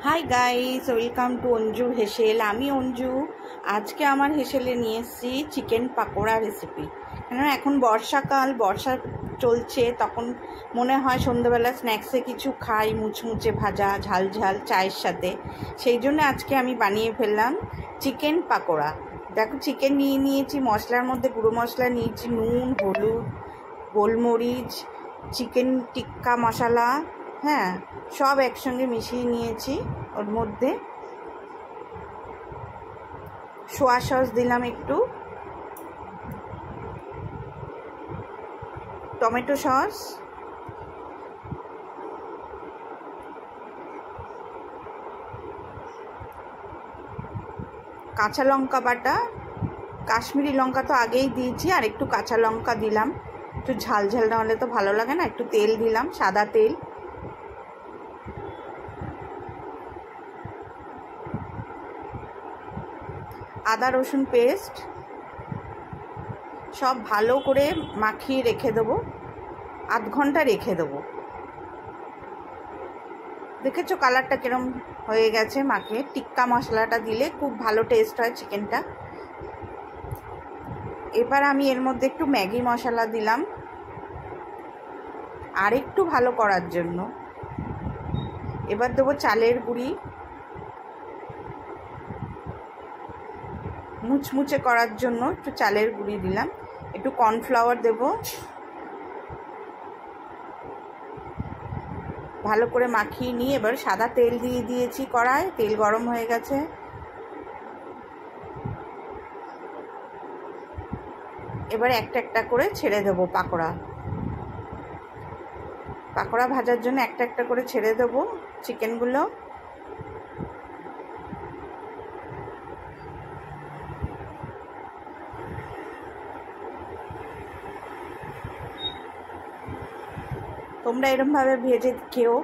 High guys, welcome to Anju হেসেল। আমি অঞ্জু। আজকে আমার হেসেলে নিয়ে এসেছি চিকেন পাকোড়া রেসিপি। কেননা এখন বর্ষাকাল, বর্ষা চলছে, তখন মনে হয় সন্ধ্যাবেলা স্ন্যাক্সে কিছু খাই, মুচমুচে ভাজা ঝাল ঝাল চায়ের সাথে। সেই জন্য আজকে আমি বানিয়ে ফেললাম চিকেন পাকোড়া। দেখো, চিকেন নিয়েছি, মশলার মধ্যে গুঁড়ো মশলা নিয়েছি, নুন, হলুদ, গোলমরিচ, চিকেন টিক্কা মশলা, হ্যাঁ, সব একসঙ্গে মিশিয়ে নিয়েছি। ওর মধ্যে সোয়া সস দিলাম, একটু টমেটো সস, কাঁচা লঙ্কা বাটা, কাশ্মীরি লঙ্কা তো আগেই দিয়েছি, আর একটু কাঁচা লঙ্কা দিলাম। একটু ঝাল ঝাল না হলে তো ভালো লাগে না। একটু তেল দিলাম, সাদা তেল, আদা রসুন পেস্ট, সব ভালো করে মাখিয়ে রেখে দেবো, আধ ঘন্টা রেখে দেবো। দেখেছো কালারটা কিরম হয়ে গেছে? মাখিয়ে টিক্কা মশলাটা দিলে খুব ভালো টেস্ট হয় চিকেনটা। এবার আমি এর মধ্যে একটু ম্যাগি মশলা দিলাম আর একটু ভালো করার জন্য। এবার দেবো চালের গুঁড়ি, মুচমুচে করার জন্য একটু চালের গুঁড়ি দিলাম। একটু কর্নফ্লাওয়ার দেবো, ভালো করে মাখিয়ে নিয়ে এবার সাদা তেল দিয়ে দিয়েছি কড়ায়। তেল গরম হয়ে গেছে। এবার একটা একটা করে ছেড়ে দেবো পাকোড়া। পাকোড়া ভাজার জন্য একটা একটা করে ছেড়ে দেবো চিকেনগুলো। তোমরা এরমভাবে ভেজে খেও,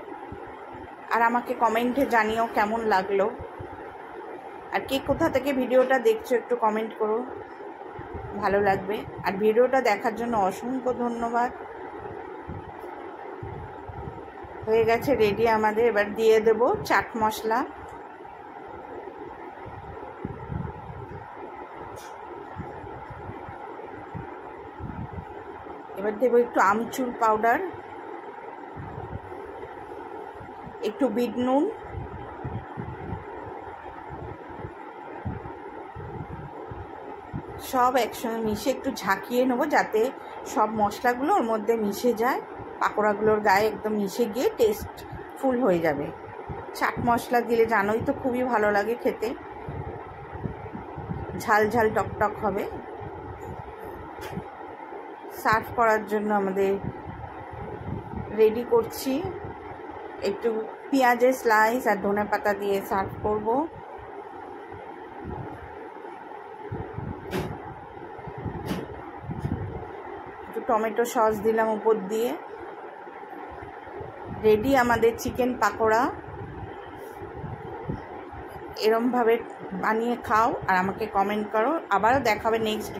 আর আমাকে কমেন্টে জানিও কেমন লাগলো। আর কে কোথা থেকে ভিডিওটা দেখছো একটু কমেন্ট করো, ভালো লাগবে। আর ভিডিওটা দেখার জন্য অসংখ্য ধন্যবাদ। হয়ে গেছে রেডি আমাদের। এবার দিয়ে দেব চাট মশলা, এবার দেবো একটু আমচুর পাউডার, একটু বিট নুন, সব একসঙ্গে মিশিয়ে একটু ঝাঁকিয়ে নেবো যাতে সব মশলাগুলো ওর মধ্যে মিশে যায়, পাকোড়াগুলোর গায়ে একদম মিশে গিয়ে টেস্টফুল হয়ে যাবে। চাট মশলা দিলে জানোই তো খুবই ভালো লাগে খেতে, ঝাল ঝাল টকটক হবে। সার্ভ করার জন্য আমাদের রেডি করছি। একটু পেঁয়াজের স্লাইস আর ধনেপাতা দিয়ে সার্ভ করব। একটু টমেটো সস দিলাম উপর দিয়ে। রেডি আমাদের চিকেন পাকোড়া। এরমভাবে বানিয়ে খাও আর আমাকে কমেন্ট করো। আবারও দেখাবে নেক্সট